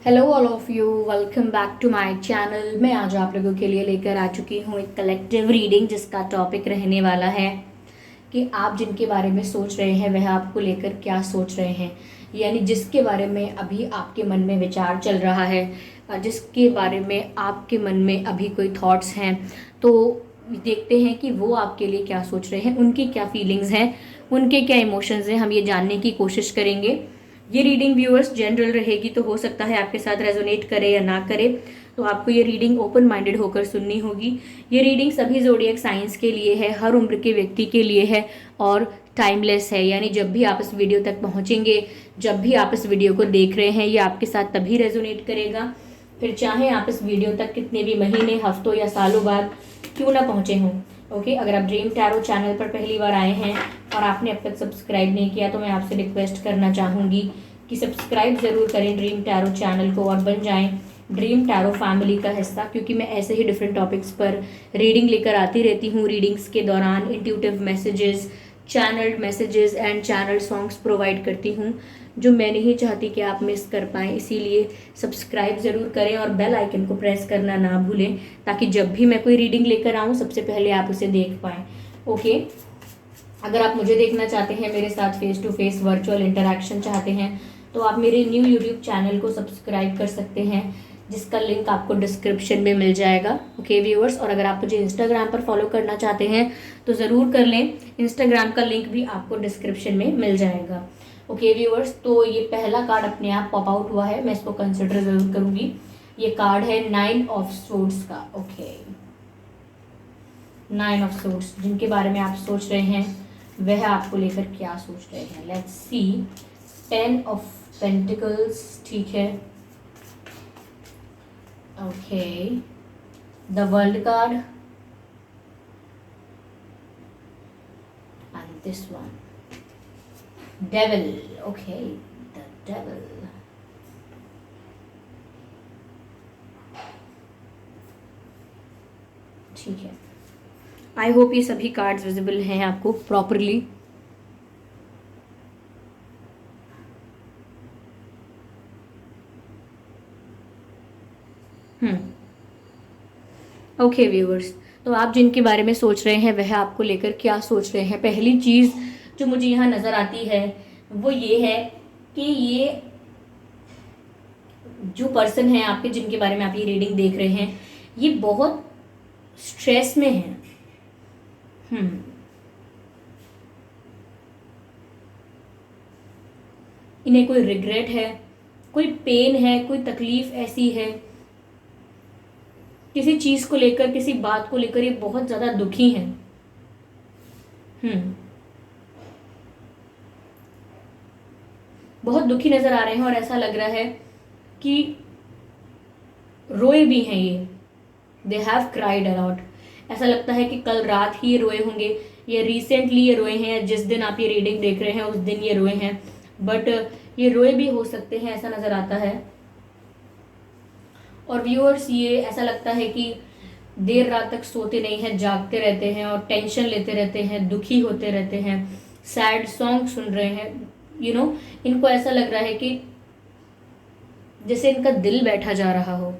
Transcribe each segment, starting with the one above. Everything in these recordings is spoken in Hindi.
Hello all of you, welcome back to my channel. मैं आज आप लोगों के लिए लेकर आ चुकी हूँ एक कलेक्टिव रीडिंग जिसका टॉपिक रहने वाला है कि आप जिनके बारे में सोच रहे हैं वह आपको लेकर क्या सोच रहे हैं। यानी जिसके बारे में अभी आपके मन में विचार चल रहा है, जिसके बारे में आपके मन में अभी कोई थॉट्स हैं, तो देखते हैं कि वो आपके लिए क्या सोच रहे हैं, उनकी क्या फीलिंग्स हैं, उनके क्या इमोशंस हैं। हम ये जानने की कोशिश करेंगे। ये रीडिंग व्यूअर्स जनरल रहेगी, तो हो सकता है आपके साथ रेजोनेट करे या ना करे, तो आपको ये रीडिंग ओपन माइंडेड होकर सुननी होगी। ये रीडिंग सभी ज़ोडिएक साइंस के लिए है, हर उम्र के व्यक्ति के लिए है और टाइमलेस है। यानी जब भी आप इस वीडियो तक पहुंचेंगे, जब भी आप इस वीडियो को देख रहे हैं, ये आपके साथ तभी रेजोनेट करेगा, फिर चाहे आप इस वीडियो तक कितने भी महीने, हफ्तों या सालों बाद क्यों ना पहुंचे हों। ओके, अगर आप ड्रीम टैरो चैनल पर पहली बार आए हैं और आपने अब तक सब्सक्राइब नहीं किया, तो मैं आपसे रिक्वेस्ट करना चाहूँगी कि सब्सक्राइब ज़रूर करें ड्रीम टैरो चैनल को और बन जाएं ड्रीम टैरो फैमिली का हिस्सा, क्योंकि मैं ऐसे ही डिफरेंट टॉपिक्स पर रीडिंग लेकर आती रहती हूँ। रीडिंग्स के दौरान intuitive messages, channelled messages and channel songs provide करती हूँ, जो मैं नहीं चाहती कि आप मिस कर पाएँ। इसीलिए सब्सक्राइब ज़रूर करें और बेल आइकन को प्रेस करना ना भूलें, ताकि जब भी मैं कोई रीडिंग लेकर आऊँ सबसे पहले आप उसे देख पाएँ। ओके, अगर आप मुझे देखना चाहते हैं, मेरे साथ face to face virtual interaction चाहते हैं, तो आप मेरे न्यू यूट्यूब चैनल को सब्सक्राइब कर सकते हैं, जिसका लिंक आपको डिस्क्रिप्शन में मिल जाएगा। ओके व्यूअर्स, और अगर आप मुझे इंस्टाग्राम पर फॉलो करना चाहते हैं तो ज़रूर कर लें, इंस्टाग्राम का लिंक भी आपको डिस्क्रिप्शन में मिल जाएगा। ओके व्यूअर्स, तो ये पहला कार्ड अपने आप पॉप आउट हुआ है, मैं इसको कंसिडर ज़रूर करूँगी। ये कार्ड है 9 ऑफ सोर्ड्स का। ओके, 9 ऑफ सोर्ड्स, जिनके बारे में आप सोच रहे हैं वह आपको लेकर क्या सोच रहे हैं। Let's see. 10 ऑफ पेंटिकल्स, ठीक है। Okay, the world card and this one, devil. Okay, the devil. ठीक है, आई होप ये सभी कार्ड्स विजिबल हैं आपको प्रॉपरली। ओके व्यूअर्स, तो आप जिनके बारे में सोच रहे हैं वह आपको लेकर क्या सोच रहे हैं। पहली चीज़ जो मुझे यहाँ नज़र आती है वो ये है कि ये जो पर्सन है आपके, जिनके बारे में आप ये रीडिंग देख रहे हैं, ये बहुत स्ट्रेस में है। इन्हें कोई रिग्रेट है, कोई पेन है, कोई तकलीफ ऐसी है, किसी चीज को लेकर, किसी बात को लेकर ये बहुत ज्यादा दुखी हैं। बहुत दुखी नजर आ रहे हैं और ऐसा लग रहा है कि रोए भी हैं ये। They have cried a lot. ऐसा लगता है कि कल रात ही ये रोए होंगे, या रिसेंटली ये रोए हैं, जिस दिन आप ये रीडिंग देख रहे हैं उस दिन ये रोए हैं, बट ये रोए भी हो सकते हैं, ऐसा नजर आता है। और व्यूअर्स, ये ऐसा लगता है कि देर रात तक सोते नहीं हैं, जागते रहते हैं और टेंशन लेते रहते हैं, दुखी होते रहते हैं, सैड सॉन्ग सुन रहे हैं। इनको ऐसा लग रहा है कि जैसे इनका दिल बैठा जा रहा हो,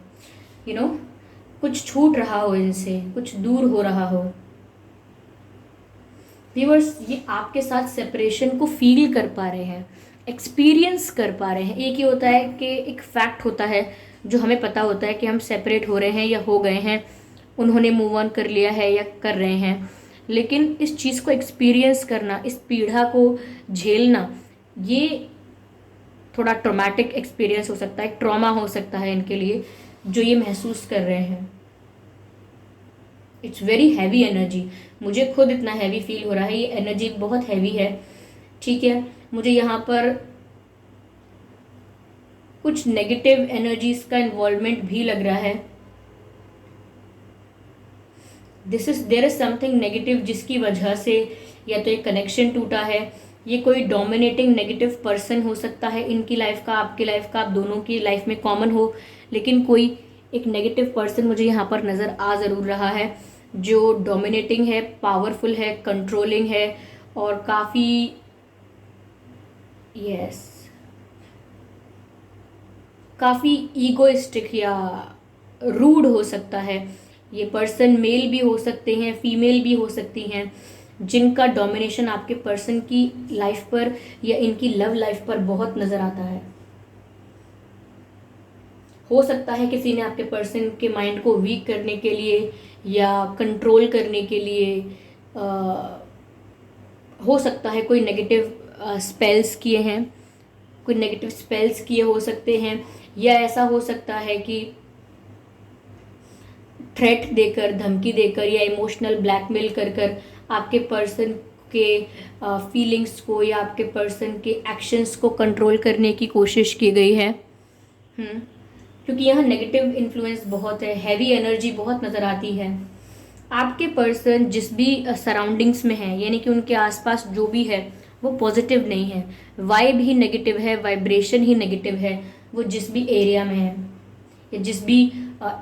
कुछ छूट रहा हो इनसे, कुछ दूर हो रहा हो। व्यूअर्स, ये आपके साथ सेपरेशन को फील कर पा रहे हैं, एक्सपीरियंस कर पा रहे हैं। एक ही होता है कि एक फैक्ट होता है जो हमें पता होता है कि हम सेपरेट हो रहे हैं या हो गए हैं, उन्होंने मूव ऑन कर लिया है या कर रहे हैं, लेकिन इस चीज़ को एक्सपीरियंस करना, इस पीड़ा को झेलना, ये थोड़ा ट्रॉमेटिक एक्सपीरियंस हो सकता है, ट्रॉमा हो सकता है इनके लिए, जो ये महसूस कर रहे हैं। इट्स वेरी हैवी एनर्जी, मुझे खुद इतना हैवी फील हो रहा है, ये एनर्जी बहुत हैवी है। ठीक है, मुझे यहाँ पर कुछ नेगेटिव एनर्जीज का इन्वॉल्वमेंट भी लग रहा है। देयर इज समथिंग नेगेटिव, जिसकी वजह से या तो एक कनेक्शन टूटा है, ये कोई डोमिनेटिंग नेगेटिव पर्सन हो सकता है इनकी लाइफ का, आपकी लाइफ का, आप दोनों की लाइफ में कॉमन हो, लेकिन कोई एक नेगेटिव पर्सन मुझे यहाँ पर नज़र आ ज़रूर रहा है, जो डोमिनेटिंग है, पावरफुल है, कंट्रोलिंग है और काफ़ी, यस, काफ़ी ईगोइस्टिक या रूड हो सकता है। ये पर्सन मेल भी हो सकते हैं, फीमेल भी हो सकती हैं, जिनका डोमिनेशन आपके पर्सन की लाइफ पर या इनकी लव लाइफ पर बहुत नज़र आता है। हो सकता है किसी ने आपके पर्सन के माइंड को वीक करने के लिए या कंट्रोल करने के लिए हो सकता है कोई नेगेटिव स्पेल्स किए हैं, कोई नेगेटिव स्पेल्स किए हो सकते हैं, या ऐसा हो सकता है कि थ्रेट देकर, धमकी देकर या इमोशनल ब्लैकमेल कर कर आपके पर्सन के फीलिंग्स को या आपके पर्सन के एक्शंस को कंट्रोल करने की कोशिश की गई है। क्योंकि यहाँ नेगेटिव इन्फ्लुएंस बहुत है, हैवी एनर्जी बहुत नज़र आती है। आपके पर्सन जिस भी सराउंडिंग्स में है, यानी कि उनके आसपास जो भी है वो पॉजिटिव नहीं है, वाइब ही नेगेटिव है, वाइब्रेशन ही नेगेटिव है। वो जिस भी एरिया में है या जिस भी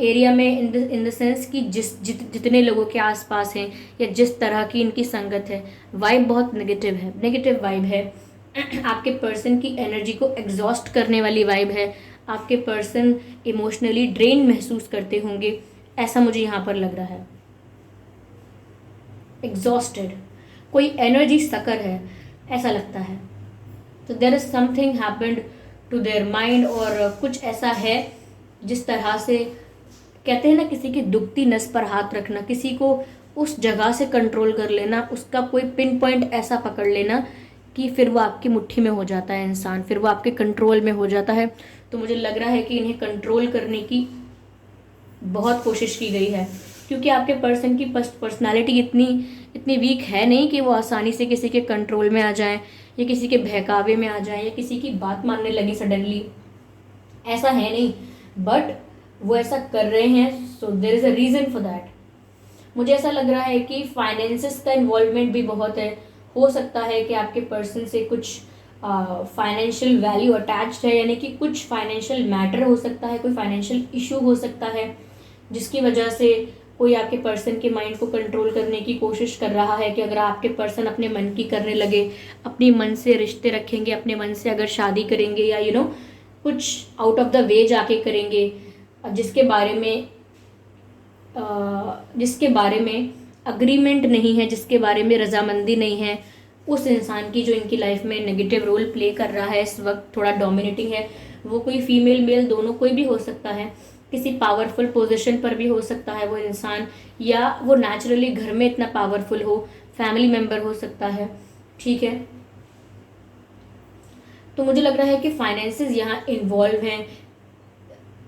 एरिया में, इन द सेंस कि जितने लोगों के आसपास हैं या जिस तरह की इनकी संगत है, वाइब बहुत नेगेटिव है, नेगेटिव वाइब है। आपके पर्सन की एनर्जी को एग्जॉस्ट करने वाली वाइब है। आपके पर्सन इमोशनली ड्रेन महसूस करते होंगे, ऐसा मुझे यहाँ पर लग रहा है। एग्जॉस्टेड, कोई एनर्जी सकर है, ऐसा लगता है। तो there is something happened to their mind, और कुछ ऐसा है जिस तरह से कहते हैं ना, किसी की दुखती नस पर हाथ रखना, किसी को उस जगह से कंट्रोल कर लेना, उसका कोई पिन पॉइंट ऐसा पकड़ लेना कि फिर वो आपकी मुट्ठी में हो जाता है इंसान, फिर वो आपके कंट्रोल में हो जाता है। तो मुझे लग रहा है कि इन्हें कंट्रोल करने की बहुत कोशिश की गई है, क्योंकि आपके पर्सन की पर्सनालिटी इतनी वीक है नहीं कि वो आसानी से किसी के कंट्रोल में आ जाएं या किसी के बहकावे में आ जाएं या किसी की बात मानने लगी सडनली, ऐसा है नहीं। बट वो ऐसा कर रहे हैं, so there is a reason for that. मुझे ऐसा लग रहा है कि फाइनेंसेस का इन्वॉल्वमेंट भी बहुत है। हो सकता है कि आपके पर्सन से कुछ फाइनेंशियल वैल्यू अटैच्ड है, यानी कि कुछ फाइनेंशियल मैटर हो सकता है, कोई फाइनेंशियल इशू हो सकता है, जिसकी वजह से कोई आपके पर्सन के माइंड को कंट्रोल करने की कोशिश कर रहा है कि अगर आपके पर्सन अपने मन की करने लगे, अपनी मन से रिश्ते रखेंगे, अपने मन से अगर शादी करेंगे या कुछ आउट ऑफ द वे जाके करेंगे, जिसके बारे में अग्रीमेंट नहीं है, जिसके बारे में रजामंदी नहीं है, उस इंसान की जो इनकी लाइफ में नेगेटिव रोल प्ले कर रहा है इस वक्त, थोड़ा डोमिनेटिंग है, वो कोई फीमेल मेल दोनों कोई भी हो सकता है, किसी पावरफुल पोजीशन पर भी हो सकता है वो इंसान, या वो नेचुरली घर में इतना पावरफुल हो, फैमिली मेंबर हो सकता है। ठीक है, तो मुझे लग रहा है कि फाइनेंसेस यहाँ इन्वॉल्व हैं।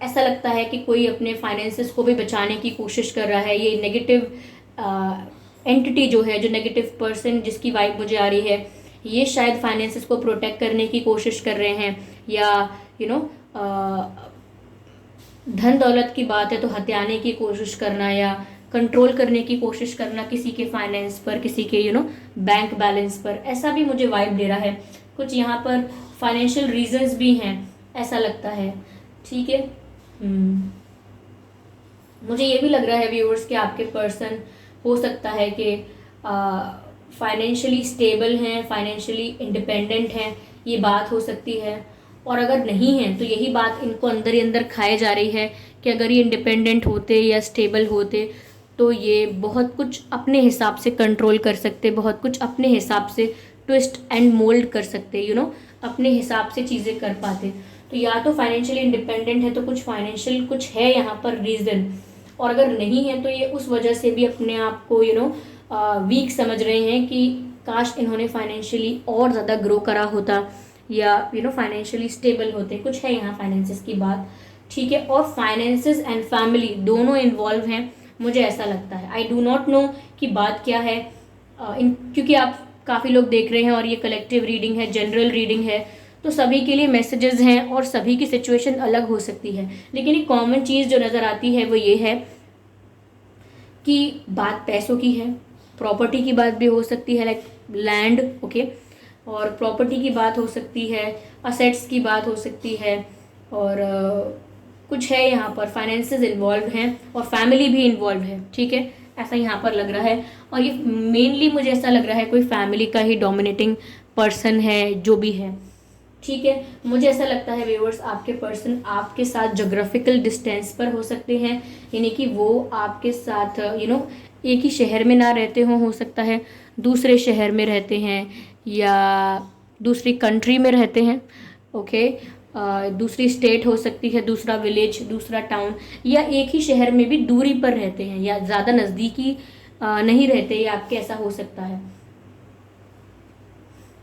ऐसा लगता है कि कोई अपने फाइनेंसेस को भी बचाने की कोशिश कर रहा है। ये नेगेटिव एंटिटी जो है, जो नेगेटिव पर्सन जिसकी वाइब मुझे आ रही है, ये शायद फाइनेंसेस को प्रोटेक्ट करने की कोशिश कर रहे हैं, या धन दौलत की बात है तो हथियाने की कोशिश करना या कंट्रोल करने की कोशिश करना किसी के फाइनेंस पर, किसी के बैंक बैलेंस पर, ऐसा भी मुझे वाइब दे रहा है। कुछ यहाँ पर फाइनेंशियल रीजंस भी हैं, ऐसा लगता है। ठीक है, मुझे ये भी लग रहा है व्यूअर्स कि आपके पर्सन हो सकता है कि फाइनेंशियली स्टेबल हैं, फाइनेंशियली इंडिपेंडेंट हैं, ये बात हो सकती है। और अगर नहीं है तो यही बात इनको अंदर ही अंदर खाए जा रही है कि अगर ये इंडिपेंडेंट होते या स्टेबल होते तो ये बहुत कुछ अपने हिसाब से कंट्रोल कर सकते, बहुत कुछ अपने हिसाब से ट्विस्ट एंड मोल्ड कर सकते, अपने हिसाब से चीज़ें कर पाते। तो या तो फाइनेंशियली इंडिपेंडेंट है तो कुछ फाइनेंशियल कुछ है यहाँ पर रीज़न, और अगर नहीं है तो ये उस वजह से भी अपने आप को वीक समझ रहे हैं कि काश इन्होंने फाइनेंशियली और ज़्यादा ग्रो करा होता या फाइनेंशियली स्टेबल होते। कुछ है यहाँ फाइनेंसेस की बात। ठीक है, और फाइनेंसेस एंड फैमिली दोनों इन्वॉल्व हैं, मुझे ऐसा लगता है। आई डू नॉट नो कि बात क्या है, क्योंकि आप काफ़ी लोग देख रहे हैं और ये कलेक्टिव रीडिंग है, जनरल रीडिंग है, तो सभी के लिए मैसेजेस हैं और सभी की सिचुएशन अलग हो सकती है। लेकिन एक कॉमन चीज़ जो नज़र आती है वो ये है कि बात पैसों की है, प्रॉपर्टी की बात भी हो सकती है, लाइक लैंड, ओके, और प्रॉपर्टी की बात हो सकती है, असेट्स की बात हो सकती है, और कुछ है यहाँ पर फाइनेंसेस इन्वॉल्व हैं और फैमिली भी इन्वॉल्व है। ठीक है, ऐसा यहाँ पर लग रहा है, और ये मेनली मुझे ऐसा लग रहा है कोई फैमिली का ही डोमिनेटिंग पर्सन है जो भी है। ठीक है। मुझे ऐसा लगता है व्यूअर्स, आपके पर्सन आपके साथ जोग्राफिकल डिस्टेंस पर हो सकते हैं, यानी कि वो आपके साथ एक ही शहर में ना रहते हो सकता है दूसरे शहर में रहते हैं या दूसरी कंट्री में रहते हैं। ओके, दूसरी स्टेट हो सकती है, दूसरा विलेज, दूसरा टाउन, या एक ही शहर में भी दूरी पर रहते हैं या ज़्यादा नज़दीकी नहीं रहते, या आपके ऐसा हो सकता है।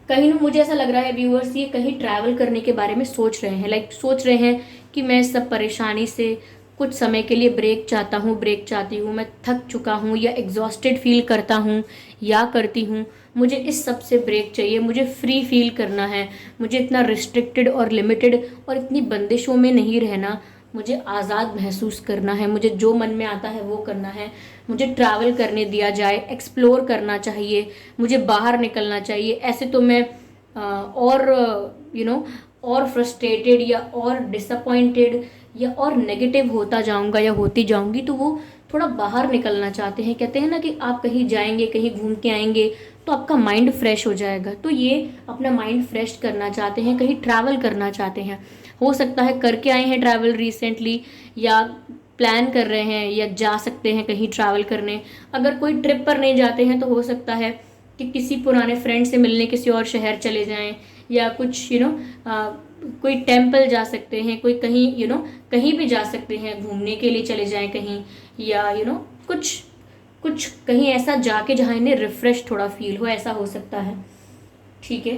कहीं ना मुझे ऐसा लग रहा है व्यूअर्स, ये कहीं ट्रैवल करने के बारे में सोच रहे हैं, लाइक सोच रहे हैं कि मैं सब परेशानी से कुछ समय के लिए ब्रेक चाहता हूँ, ब्रेक चाहती हूँ, मैं थक चुका हूँ या एग्जॉस्टेड फील करता हूँ या करती हूँ, मुझे इस सब से ब्रेक चाहिए, मुझे फ्री फील करना है, मुझे इतना रिस्ट्रिक्टेड और लिमिटेड और इतनी बंदिशों में नहीं रहना, मुझे आज़ाद महसूस करना है, मुझे जो मन में आता है वो करना है, मुझे ट्रैवल करने दिया जाए, एक्सप्लोर करना चाहिए, मुझे बाहर निकलना चाहिए। ऐसे तो मैं और और फ्रस्ट्रेटेड या और डिसअपॉइंटेड या और नेगेटिव होता जाऊंगा या होती जाऊंगी। तो वो थोड़ा बाहर निकलना चाहते हैं, कहते हैं ना कि आप कहीं जाएंगे, कहीं घूम के आएंगे तो आपका माइंड फ्रेश हो जाएगा। तो ये अपना माइंड फ्रेश करना चाहते हैं, कहीं ट्रैवल करना चाहते हैं। हो सकता है करके आए हैं ट्रैवल रिसेंटली, या प्लान कर रहे हैं, या जा सकते हैं कहीं ट्रैवल करने। अगर कोई ट्रिप पर नहीं जाते हैं तो हो सकता है कि किसी पुराने फ्रेंड से मिलने किसी और शहर चले जाएं, या कुछ कोई टेम्पल जा सकते हैं, कोई कहीं कहीं भी जा सकते हैं, घूमने के लिए चले जाएं कहीं, या कुछ कुछ कहीं ऐसा जाके जहाँ इन्हें रिफ्रेश थोड़ा फील हो, ऐसा हो सकता है। ठीक है,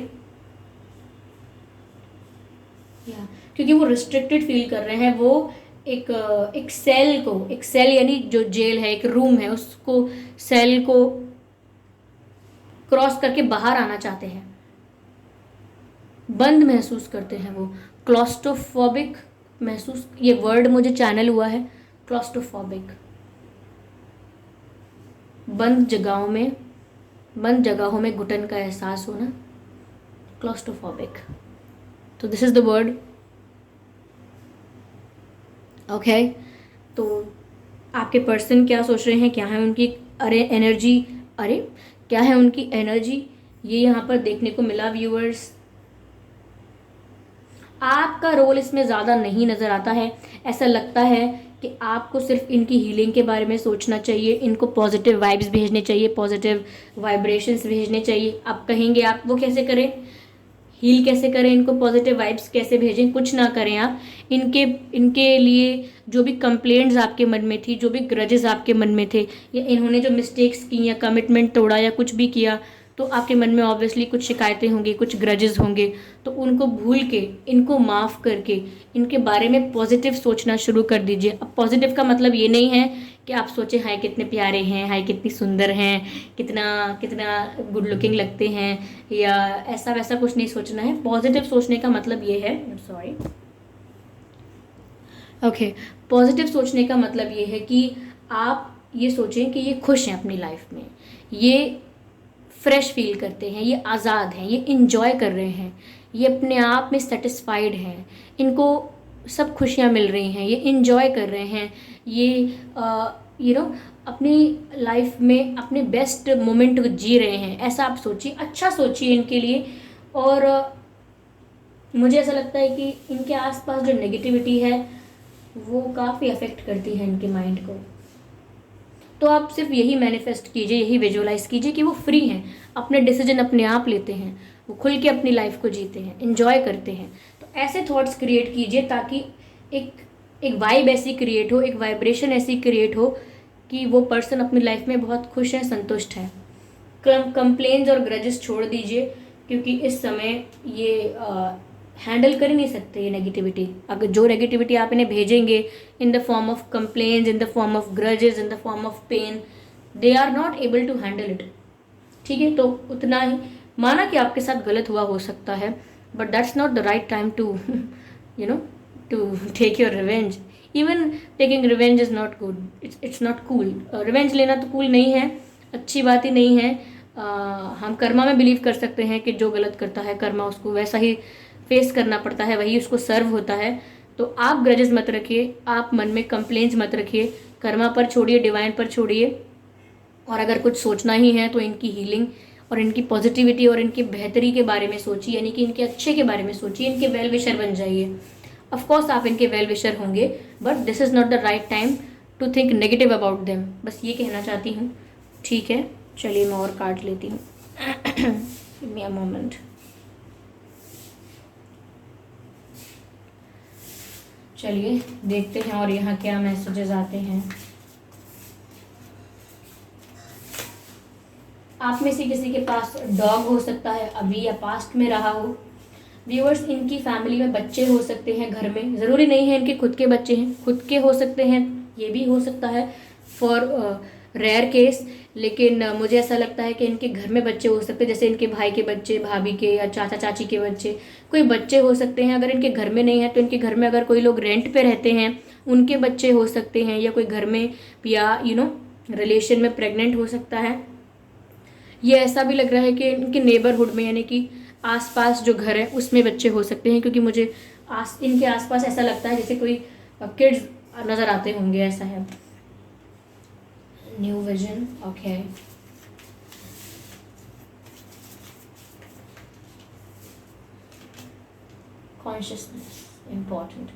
या क्योंकि वो रिस्ट्रिक्टेड फील कर रहे हैं, वो एक सेल यानी जो जेल है, एक रूम है, उसको सेल को क्रॉस करके बाहर आना चाहते हैं, बंद महसूस करते हैं वो, क्लॉस्ट्रोफोबिक महसूस, ये वर्ड मुझे चैनल हुआ है, क्लॉस्ट्रोफोबिक। बंद जगहों में घुटन का एहसास होना, क्लॉस्ट्रोफोबिक। तो this is the word. Okay, तो आपके पर्सन क्या सोच रहे हैं, क्या है उनकी क्या है उनकी एनर्जी, ये यहाँ पर देखने को मिला व्यूअर्स। आपका रोल इसमें ज़्यादा नहीं नज़र आता है। ऐसा लगता है कि आपको सिर्फ इनकी हीलिंग के बारे में सोचना चाहिए, इनको पॉजिटिव वाइब्स भेजने चाहिए, पॉजिटिव वाइब्रेशंस भेजने चाहिए। आप कहेंगे आप वो कैसे करें, हील कैसे करें, इनको पॉजिटिव वाइब्स कैसे भेजें? कुछ ना करें आप, इनके लिए जो भी कंप्लेंट्स आपके मन में थी, जो भी ग्रजेस आपके मन में थे, या इन्होंने जो मिस्टेक्स की या कमिटमेंट तोड़ा या कुछ भी किया, तो आपके मन में ऑब्वियसली कुछ शिकायतें होंगी, कुछ ग्रजेस होंगे। तो उनको भूल के, इनको माफ़ करके, इनके बारे में पॉजिटिव सोचना शुरू कर दीजिए। अब पॉजिटिव का मतलब ये नहीं है कि आप सोचें हाय कितने प्यारे हैं, हाय कितनी सुंदर हैं, कितना कितना गुड लुकिंग लगते हैं, या ऐसा वैसा कुछ नहीं सोचना है। पॉजिटिव सोचने का मतलब ये है, सॉरी, ओके, पॉजिटिव सोचने का मतलब ये है कि आप ये सोचें कि ये खुश हैं अपनी लाइफ में, ये फ्रेश फील करते हैं, ये आज़ाद हैं, ये इंजॉय कर रहे हैं, ये अपने आप में सेटिस्फाइड हैं, इनको सब खुशियाँ मिल रही हैं, ये इंजॉय कर रहे हैं, ये अपनी लाइफ में अपने बेस्ट मोमेंट जी रहे हैं। ऐसा आप सोचिए, अच्छा सोचिए इनके लिए। और मुझे ऐसा लगता है कि इनके आसपास जो नेगेटिविटी है वो काफ़ी अफेक्ट करती है इनके माइंड को। तो आप सिर्फ यही मैनिफेस्ट कीजिए, यही विजुअलाइज कीजिए कि वो फ्री हैं, अपने डिसीजन अपने आप लेते हैं, वो खुल के अपनी लाइफ को जीते हैं, एंजॉय करते हैं। तो ऐसे थॉट्स क्रिएट कीजिए ताकि एक वाइब ऐसी क्रिएट हो, एक वाइब्रेशन ऐसी क्रिएट हो कि वो पर्सन अपनी लाइफ में बहुत खुश है, संतुष्ट है। कंप्लेन्स और ग्रजेस छोड़ दीजिए, क्योंकि इस समय ये हैंडल कर ही नहीं सकते ये नेगेटिविटी। अगर जो नेगेटिविटी आप इन्हें भेजेंगे in the form of complaints, in the form of grudges, in the form of pain, they are not able to handle it. ठीक है, तो उतना ही माना कि आपके साथ गलत हुआ हो सकता है, but that's not the right time to to take your revenge. Even taking revenge is not good, it's not cool. Revenge लेना तो कूल नहीं है, अच्छी बात ही नहीं है। हम कर्मा में बिलीव कर सकते हैं कि जो गलत करता है कर्मा उसको वैसा ही फेस करना पड़ता है, वही उसको सर्व होता है। तो आप ग्रजेस मत रखिए, आप मन में कंप्लेंट्स मत रखिए, कर्मा पर छोड़िए, डिवाइन पर छोड़िए। और अगर कुछ सोचना ही है तो इनकी हीलिंग और इनकी पॉजिटिविटी और इनकी बेहतरी के बारे में सोचिए, यानी कि इनके अच्छे के बारे में सोचिए, इनके वेल विशर बन जाइए। ऑफकोर्स आप इनके वेल विशर होंगे, but this is not the right time to think negative about them. बस ये कहना चाहती हूँ। ठीक है, चलिए मैं और कार्ड लेती हूँ। Give me a moment. चलिए देखते हैं और यहाँ क्या मैसेजेस आते हैं। आप में से किसी के पास डॉग हो सकता है अभी या पास्ट में रहा हो। व्यूअर्स, इनकी फैमिली में बच्चे हो सकते हैं घर में, ज़रूरी नहीं है इनके खुद के बच्चे हैं, खुद के हो सकते हैं, ये भी हो सकता है फॉर रेयर केस। लेकिन मुझे ऐसा लगता है कि इनके घर में बच्चे हो सकते हैं, जैसे इनके भाई के बच्चे, भाभी के या चाचा चाची के बच्चे, कोई बच्चे हो सकते हैं। अगर इनके घर में नहीं है तो इनके घर में अगर कोई लोग रेंट पे रहते हैं उनके बच्चे हो सकते हैं, या कोई घर में या रिलेशन में प्रेग्नेंट हो सकता है। ये ऐसा भी लग रहा है कि इनके नेबरहुड में, यानी कि आसपास जो घर है उसमें बच्चे हो सकते हैं, क्योंकि मुझे इनके आसपास ऐसा लगता है जैसे कोई किड्स नज़र आते होंगे, ऐसा है। New vision, okay. Consciousness, important.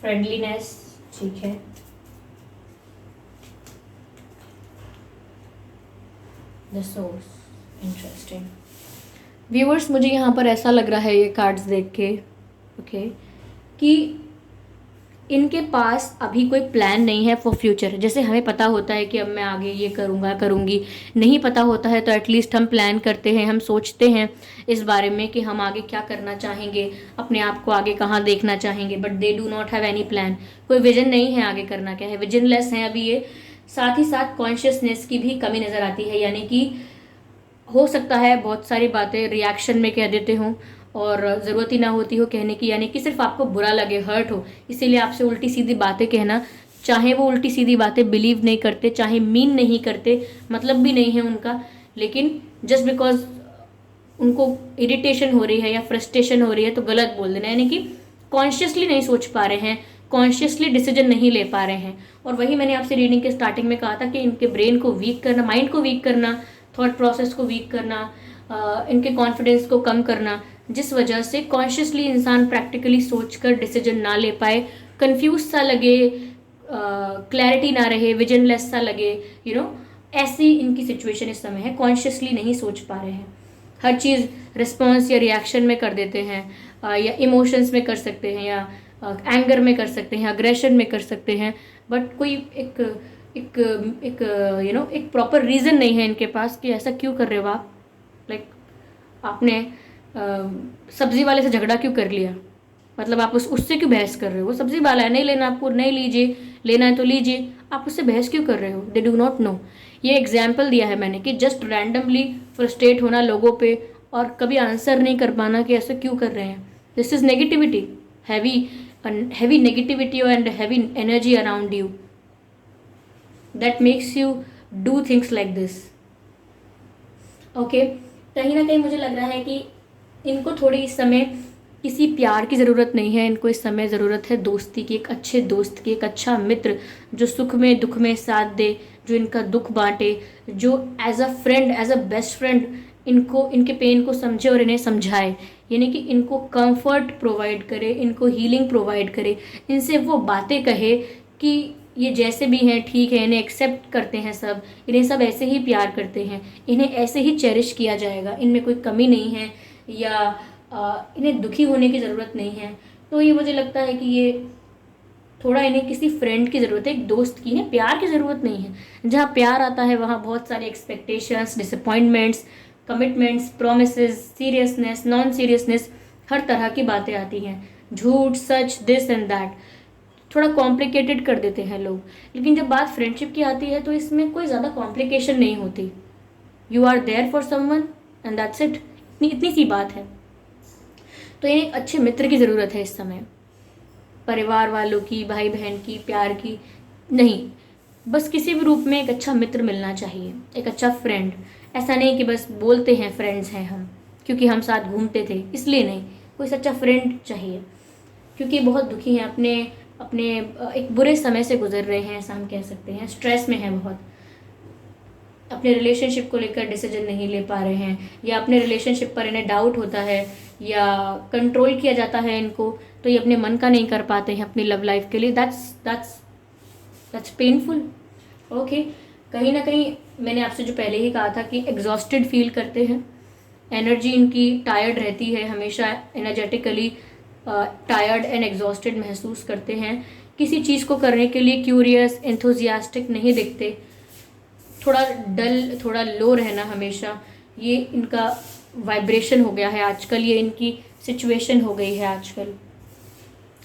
Friendliness, ठीक है। The source, interesting. व्यूअर्स, मुझे यहाँ पर ऐसा लग रहा है ये कार्ड्स देख के, ओके, कि इनके पास अभी कोई प्लान नहीं है फॉर फ्यूचर। जैसे हमें पता होता है कि अब मैं आगे ये करूँगा करूँगी, नहीं पता होता है तो एटलीस्ट हम प्लान करते हैं, हम सोचते हैं इस बारे में कि हम आगे क्या करना चाहेंगे, अपने आप को आगे कहाँ देखना चाहेंगे, but they do not have any plan. कोई विजन नहीं है आगे करना क्या है, विजनलेस हैं अभी ये। साथ ही साथ कॉन्शियसनेस की भी कमी नज़र आती है, यानी कि हो सकता है बहुत सारी बातें रिएक्शन में कह देते हों और ज़रूरत ही ना होती हो कहने की, यानी कि सिर्फ आपको बुरा लगे, हर्ट हो, इसीलिए आपसे उल्टी सीधी बातें कहना। चाहे वो उल्टी सीधी बातें बिलीव नहीं करते, चाहे मीन नहीं करते, मतलब भी नहीं है उनका, लेकिन जस्ट बिकॉज उनको इरिटेशन हो रही है या फ्रस्ट्रेशन हो रही है तो गलत बोल देना, यानी कि कॉन्शियसली नहीं सोच पा रहे हैं, कॉन्शियसली डिसीजन नहीं ले पा रहे हैं। और वही मैंने आपसे रीडिंग के स्टार्टिंग में कहा था कि इनके ब्रेन को वीक करना, माइंड को वीक करना, थॉट प्रोसेस को वीक करना, इनके कॉन्फिडेंस को कम करना, जिस वजह से कॉन्शियसली इंसान प्रैक्टिकली सोचकर डिसीजन ना ले पाए, कंफ्यूज सा लगे, क्लैरिटी ना रहे, विजनलेस सा लगे, ऐसी इनकी सिचुएशन इस समय है। कॉन्शियसली नहीं सोच पा रहे हैं, हर चीज़ रिस्पॉन्स या रिएक्शन में कर देते हैं, या इमोशंस में कर सकते हैं, या एंगर में कर सकते हैं, अग्रेशन में कर सकते हैं, बट कोई एक प्रॉपर रीज़न नहीं है इनके पास कि ऐसा क्यों कर रहे हो आप। लाइक आपने सब्जी वाले से झगड़ा क्यों कर लिया, मतलब आप उससे क्यों बहस कर रहे हो, वो सब्जी वाला है, नहीं लेना आपको नहीं लीजिए, लेना है तो लीजिए, आप उससे बहस क्यों कर रहे हो। They do not know. ये एग्जाम्पल दिया है मैंने कि जस्ट रैंडमली फ्रस्ट्रेट होना लोगों पे और कभी आंसर नहीं कर पाना कि ऐसा क्यों कर रहे हैं। This is negativity, heavy negativity and heavy energy around you that makes you do things like this. Okay, कहीं ना कहीं मुझे लग रहा है कि इनको थोड़ी इस समय किसी प्यार की ज़रूरत नहीं है, इनको इस समय ज़रूरत है दोस्ती की, एक अच्छे दोस्त की, एक अच्छा मित्र जो सुख में दुख में साथ दे, जो इनका दुख बांटे, जो as a friend, as a best friend इनको, इनके पेन को समझे और इन्हें समझाए, यानी कि इनको कंफर्ट प्रोवाइड करे, इनको हीलिंग प्रोवाइड करे, इनसे वो बातें कहे कि ये जैसे भी हैं ठीक है, इन्हें एक्सेप्ट करते हैं सब, इन्हें सब ऐसे ही प्यार करते हैं, इन्हें ऐसे ही चेरिश किया जाएगा, इनमें कोई कमी नहीं है, या इन्हें दुखी होने की ज़रूरत नहीं है। तो ये मुझे लगता है कि ये थोड़ा इन्हें किसी फ्रेंड की ज़रूरत है, एक दोस्त की, इन्हें प्यार की ज़रूरत नहीं है। जहाँ प्यार आता है वहाँ बहुत सारे expectations, disappointments, commitments, promises, seriousness, non seriousness, हर तरह की बातें आती हैं, झूठ सच, दिस एंड दैट, थोड़ा कॉम्प्लिकेटेड कर देते हैं लोग। लेकिन जब बात फ्रेंडशिप की आती है तो इसमें कोई ज़्यादा कॉम्प्लिकेशन नहीं होती। You are there for someone and that's it, इतनी सी बात है। तो इन्हें एक अच्छे मित्र की ज़रूरत है इस समय, परिवार वालों की, भाई बहन की, प्यार की नहीं, बस किसी भी रूप में एक अच्छा मित्र मिलना चाहिए, एक अच्छा फ्रेंड। ऐसा नहीं कि बस बोलते हैं फ्रेंड्स हैं हम, क्योंकि हम साथ घूमते थे, इसलिए नहीं, कोई सच्चा फ्रेंड चाहिए, क्योंकि बहुत दुखी हैं, अपने अपने एक बुरे समय से गुजर रहे हैं, ऐसा हम कह सकते हैं, स्ट्रेस में हैं बहुत, अपने रिलेशनशिप को लेकर डिसीजन नहीं ले पा रहे हैं, या अपने रिलेशनशिप पर इन्हें डाउट होता है या कंट्रोल किया जाता है इनको, तो ये अपने मन का नहीं कर पाते हैं अपनी लव लाइफ के लिए। That's painful. ओके, कहीं ना कहीं मैंने आपसे जो पहले ही कहा था कि एग्जॉस्टेड फील करते हैं, एनर्जी इनकी टायर्ड रहती है, हमेशा एनर्जेटिकली टायर्ड एंड एग्जॉस्टेड महसूस करते हैं, किसी चीज़ को करने के लिए क्यूरियस एंथुजियास्टिक नहीं दिखते, थोड़ा डल, थोड़ा लो रहना हमेशा, ये इनका वाइब्रेशन हो गया है आजकल, ये इनकी सिचुएशन हो गई है आजकल।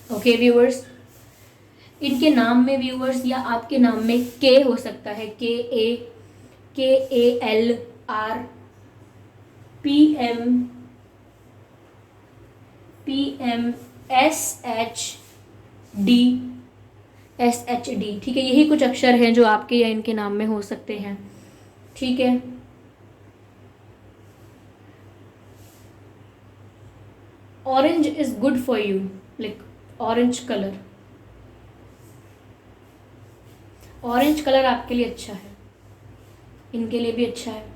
ओके व्यूअर्स, इनके नाम में व्यूअर्स या आपके नाम में के हो सकता है, KALRPMPMSHD, ठीक है, यही कुछ अक्षर हैं जो आपके या इनके नाम में हो सकते हैं, ठीक है। Orange is good for you, like orange colour, orange colour आपके लिए अच्छा है, इनके लिए भी अच्छा है।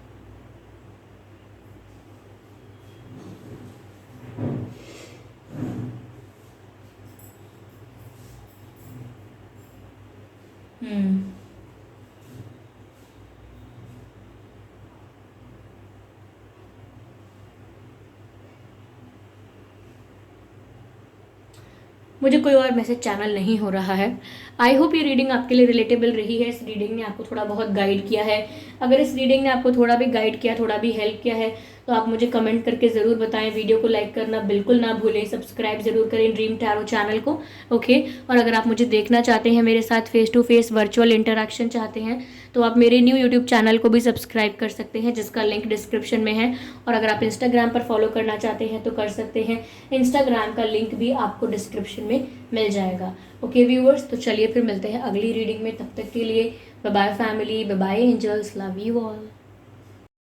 मुझे कोई और मैसेज चैनल नहीं हो रहा है। आई होप ये रीडिंग आपके लिए रिलेटेबल रही है, इस रीडिंग ने आपको थोड़ा बहुत गाइड किया है। अगर इस रीडिंग ने आपको थोड़ा भी गाइड किया, थोड़ा भी हेल्प किया है, तो आप मुझे कमेंट करके ज़रूर बताएं। वीडियो को लाइक करना बिल्कुल ना भूलें, सब्सक्राइब जरूर करें ड्रीम टैरो चैनल को। ओके, और अगर आप मुझे देखना चाहते हैं, मेरे साथ face to face virtual interaction चाहते हैं, तो आप मेरे न्यू यूट्यूब चैनल को भी सब्सक्राइब कर सकते हैं, जिसका लिंक डिस्क्रिप्शन में है। और अगर आप इंस्टाग्राम पर फॉलो करना चाहते हैं तो कर सकते हैं, इंस्टाग्राम का लिंक भी आपको डिस्क्रिप्शन में मिल जाएगा। ओके व्यूअर्स, तो चलिए फिर मिलते हैं अगली रीडिंग में, तब तक के लिए bye bye family, bye bye angels, love you all.